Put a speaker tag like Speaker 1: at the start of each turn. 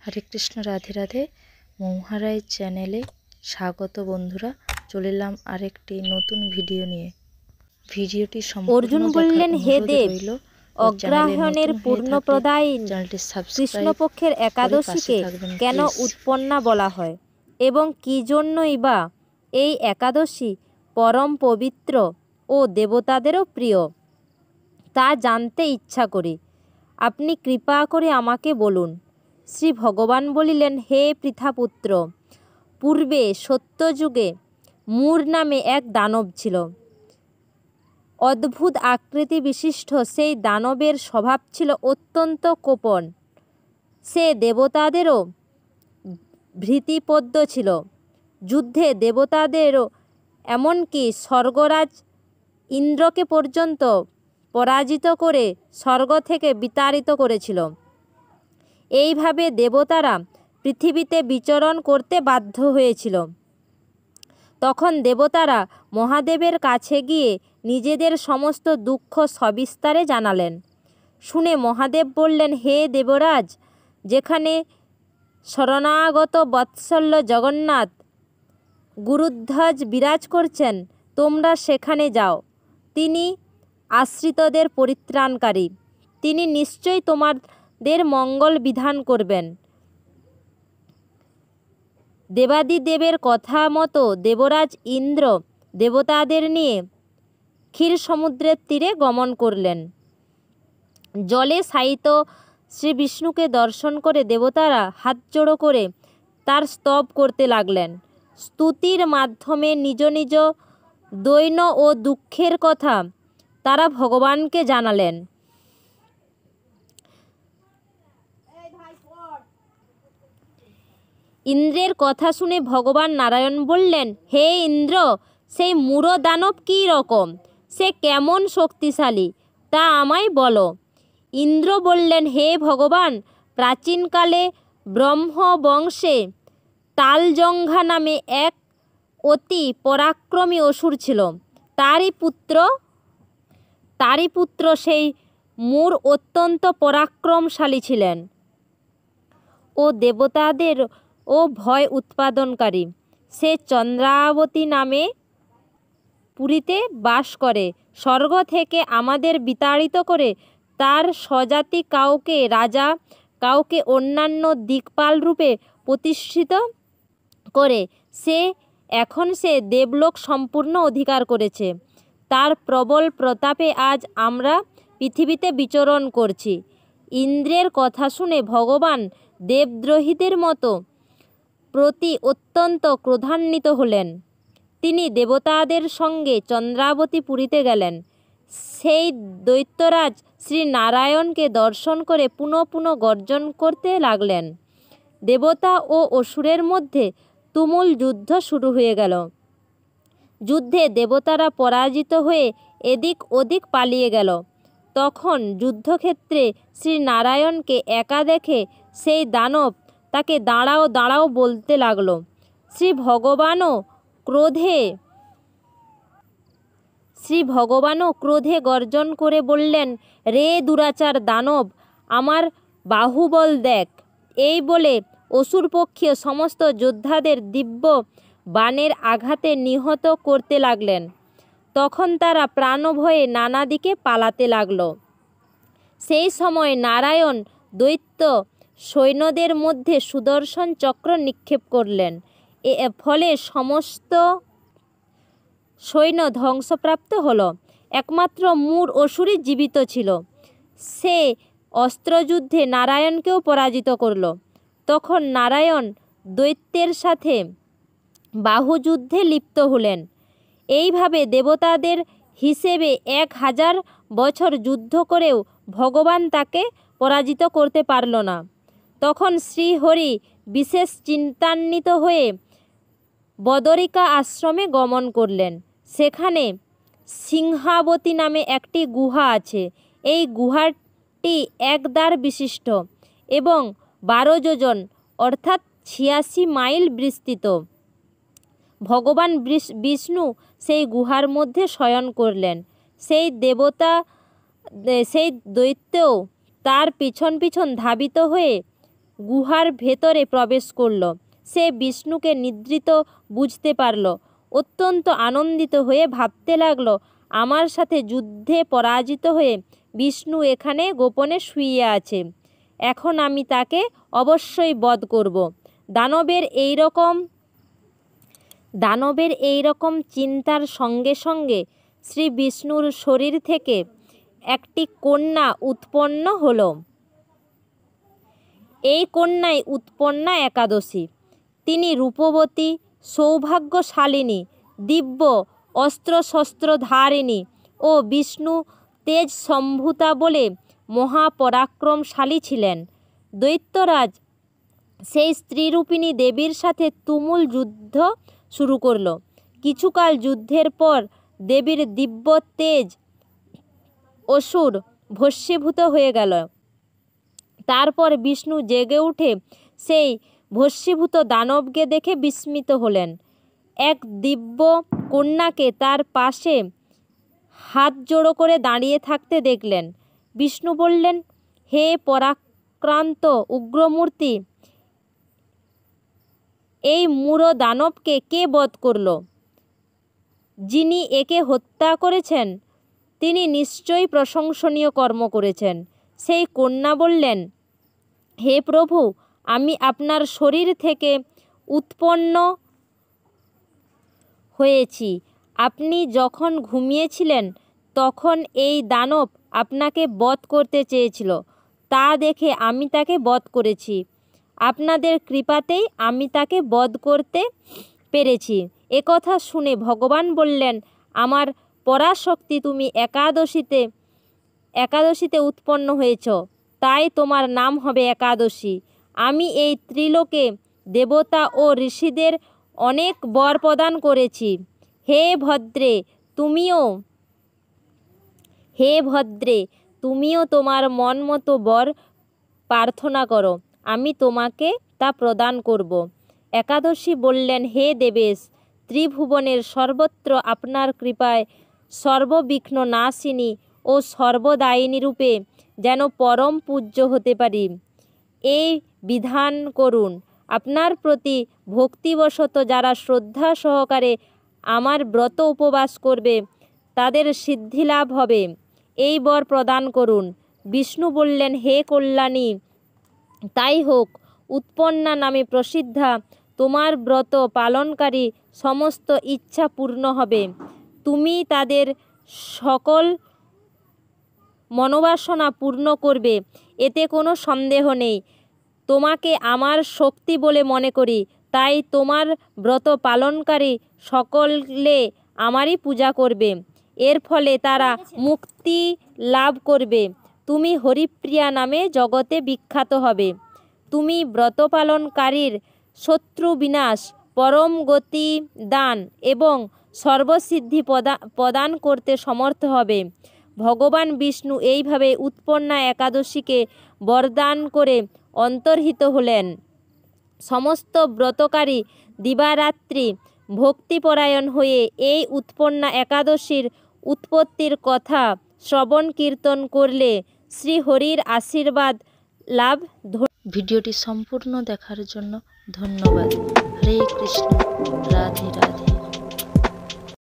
Speaker 1: হরে কৃষ্ণ, রাধে রাধে। মৌহারায় চ্যানেলে স্বাগত বন্ধুরা। চলে এলাম আরেকটি নতুন ভিডিও নিয়ে। ভিডিওটি
Speaker 2: অর্জুন বললেন, হে দেব, অগ্রহায়ণের পূর্ণপ্রদায় কৃষ্ণপক্ষের একাদশীকে কেন উৎপন্না বলা হয় এবং কি জন্যই বা এই একাদশী পরম পবিত্র ও দেবতাদেরও প্রিয়, তা জানতে ইচ্ছা করি। আপনি কৃপা করে আমাকে বলুন। শ্রী ভগবান বলিলেন, হে পৃথাপুত্র, পূর্বে সত্যযুগে মূর নামে এক দানব ছিল। অদ্ভুত আকৃতি বিশিষ্ট সেই দানবের স্বভাব ছিল অত্যন্ত কোপন। সে দেবতাদেরও ভীতিপদ্য ছিল। যুদ্ধে দেবতাদেরও এমনকি স্বর্গরাজ ইন্দ্রকে পর্যন্ত পরাজিত করে স্বর্গ থেকে বিতাড়িত করেছিল। এইভাবে দেবতারা পৃথিবীতে বিচরণ করতে বাধ্য হয়েছিল। তখন দেবতারা মহাদেবের কাছে গিয়ে নিজেদের সমস্ত দুঃখ সবিস্তারে জানালেন। শুনে মহাদেব বললেন, হে দেবরাজ, যেখানে শরণাগত বৎসল্য জগন্নাথ গুরুধ্বজ বিরাজ করছেন, তোমরা সেখানে যাও। তিনি আশ্রিতদের পরিত্রাণকারী। তিনি নিশ্চয়ই তোমাদের মঙ্গল বিধান করবেন। দেবাদিদেবের কথা মতো দেবরাজ ইন্দ্র দেবতাদের নিয়ে ক্ষীর সমুদ্রের তীরে গমন করলেন। জলে শায়িত শ্রী বিষ্ণুকে দর্শন করে দেবতারা হাত জোড়ো করে তার স্তব করতে লাগলেন। স্তুতির মাধ্যমে নিজ নিজ দৈন্য ও দুঃখের কথা তারা ভগবানকে জানালেন। ইন্দ্রের কথা শুনে ভগবান নারায়ণ বললেন, হে ইন্দ্র, সেই মূঢ় দানব কী রকম? সে কেমন শক্তিশালী তা আমায় বলো। ইন্দ্র বললেন, হে ভগবান, প্রাচীনকালে ব্রহ্মবংশে তালজঙ্ঘা নামে এক অতি পরাক্রমী অসুর ছিল। তারই পুত্র সেই মূঢ় অত্যন্ত পরাক্রমশালী ছিলেন ও দেবতাদের ও ভয় উৎপাদনকারী। সে চন্দ্রাবতী নামে পুরীতে বাস করে। স্বর্গ থেকে আমাদের বিতাড়িত করে তার স্বজাতি কাউকে রাজা, কাউকে অন্যান্য দিকপাল রূপে প্রতিষ্ঠিত করে এখন সে দেবলোক সম্পূর্ণ অধিকার করেছে। তার প্রবল প্রতাপে আজ আমরা পৃথিবীতে বিচরণ করছি। ইন্দ্রের কথা শুনে ভগবান দেবদ্রোহীদের মতো প্রতি অত্যন্ত ক্রোধান্বিত হলেন। তিনি দেবতাদের সঙ্গে চন্দ্রাবতী পুরীতে গেলেন। সেই দৈত্যরাজ শ্রী নারায়ণকে দর্শন করে পুনঃ পুনঃ গর্জন করতে লাগলেন। দেবতা ও অসুরের মধ্যে তুমুল যুদ্ধ শুরু হয়ে গেল। যুদ্ধে দেবতারা পরাজিত হয়ে এদিক ওদিক পালিয়ে গেল। তখন যুদ্ধক্ষেত্রে শ্রী নারায়ণকে একা দেখে সেই দানব তাকে দাঁড়াও দাঁড়াও বলতে লাগলো। শ্রী ভগবানও ক্রোধে গর্জন করে বললেন, রে দুরাচার দানব, আমার বাহুবল দেখ। এই বলে অসুরপক্ষীয় সমস্ত যোদ্ধাদের দিব্য বাণের আঘাতে নিহত করতে লাগলেন। তখন তারা প্রাণভয়ে নানা দিকে পালাতে লাগল। সেই সময় নারায়ণ দৈত্য সৈন্যদের মধ্যে সুদর্শন চক্র নিক্ষেপ করলেন। ফলে সমস্ত সৈন্য ধ্বংসপ্রাপ্ত হল। একমাত্র মূঢ় অসুরই জীবিত ছিল। সে অস্ত্রযুদ্ধে নারায়ণকেও পরাজিত করল। তখন নারায়ণ দৈত্যের সাথে বাহুযুদ্ধে লিপ্ত হলেন। এইভাবে দেবতাদের হিসেবে 1000 বছর যুদ্ধ করেও ভগবান তাকে পরাজিত করতে পারল না। তখন শ্রীহরি বিশেষ চিন্তান্বিত হয়ে বদরিকা আশ্রমে গমন করলেন। সেখানে সিংহাবতী নামে একটি গুহা আছে। এই গুহাটি এক দ্বার বিশিষ্ট এবং 12 যোজন অর্থাৎ 86 মাইল বিস্তৃত। ভগবান বিষ্ণু সেই গুহার মধ্যে শয়ন করলেন। সেই দৈত্যও তার পিছন পিছন ধাবিত হয়ে গুহার ভেতরে প্রবেশ করল। সে বিষ্ণুকে নিদ্রিত বুঝতে পারল। অত্যন্ত আনন্দিত হয়ে ভাবতে লাগলো, আমার সাথে যুদ্ধে পরাজিত হয়ে বিষ্ণু এখানে গোপনে শুয়ে আছে। এখন আমি তাকে অবশ্যই বধ করব। দানবের এই রকম চিন্তার সঙ্গে সঙ্গে শ্রী বিষ্ণুর শরীর থেকে একটি কন্যা উৎপন্ন হলো। এই কন্যাই উৎপন্না একাদশী। তিনি রূপবতী, সৌভাগ্যশালিনী, দিব্য অস্ত্রশস্ত্রধারিণী ও বিষ্ণু তেজ সম্ভূতা বলে মহাপরাক্রমশালী ছিলেন। দৈত্যরাজ সেই স্ত্রীরূপিণী দেবীর সাথে তুমুল যুদ্ধ শুরু করল। কিছুকাল যুদ্ধের পর দেবীর দিব্য তেজ অসুর ভস্মীভূত হয়ে গেল। তারপর বিষ্ণু জেগে উঠে সেই ভস্মীভূত দানবকে দেখে বিস্মিত হলেন। এক দিব্য কন্যাকে তার পাশে হাত জোড়ো করে দাঁড়িয়ে থাকতে দেখলেন। বিষ্ণু বললেন, হে পরাক্রান্ত উগ্রমূর্তি, এই মূঢ় দানবকে কে বধ করল? যিনি একে হত্যা করেছেন তিনি নিশ্চয়ই প্রশংসনীয় কর্ম করেছেন। সেই কন্যা বললেন, হে প্রভু, আমি আপনার শরীর থেকে উৎপন্ন হয়েছি। আপনি যখন ঘুমিয়েছিলেন তখন এই দানব আপনাকে বধ করতে চেয়েছিল। তা দেখে আমি তাকে বধ করেছি। আপনাদের কৃপাতেই আমি তাকে বধ করতে পেরেছি। একথা শুনে ভগবান বললেন, আমার পরাশক্তি, তুমি একাদশীতে উৎপন্ন হয়েছ, তাই তোমার নাম হবে একাদশী। আমি এই ত্রিলোকে দেবতা ও ঋষিদের অনেক বর প্রদান করেছি। হে ভদ্রে, তুমিও তোমার মন মতো বর প্রার্থনা করো, আমি তোমাকে তা প্রদান করব। একাদশী বললেন, হে দেবেশ, ত্রিভুবনের সর্বত্র আপনার কৃপায় সর্ববিঘ্ন নাশিনী ও সর্বদায়িনী রূপে যেন পরম পূজ্য হতে পারি, এই বিধান করুন। আপনার প্রতি ভক্তিবশত যারা শ্রদ্ধা সহকারে আমার ব্রত উপবাস করবে তাদের সিদ্ধিলাভ হবে, এই বর প্রদান করুন। বিষ্ণু বললেন, হে কল্যাণী, তাই হোক। উৎপন্না নামে প্রসিদ্ধা তোমার ব্রত পালনকারী সমস্ত ইচ্ছা পূর্ণ হবে। তুমি তাদের সকল মনোবাসনা পূর্ণ করবে, এতে কোনো সন্দেহ নেই। তোমাকে আমার শক্তি বলে মনে করি, তাই তোমার ব্রত পালনকারী সকলে আমারই পূজা করবে। এর ফলে তারা মুক্তি লাভ করবে। তুমি হরিপ্রিয়া নামে জগতে বিখ্যাত হবে। তুমি ব্রত পালনকারীর শত্রু বিনাশ, পরম গতি দান এবং সর্বসিদ্ধি প্রদান করতে সমর্থ হবে। ভগবান বিষ্ণু এইভাবে উৎপন্না একাদশীকে বরদান করে অন্তর্হিত হলেন। সমস্ত ব্রতকারী দিবারাত্রি ভক্তিপরায়ণ হয়ে এই উৎপন্না একাদশীর উৎপত্তির কথা শ্রবণ কীর্তন করলে শ্রীহরির আশীর্বাদ লাভ।
Speaker 1: ভিডিওটি সম্পূর্ণ দেখার জন্য ধন্যবাদ। হরে কৃষ্ণ, রাধে রাধে।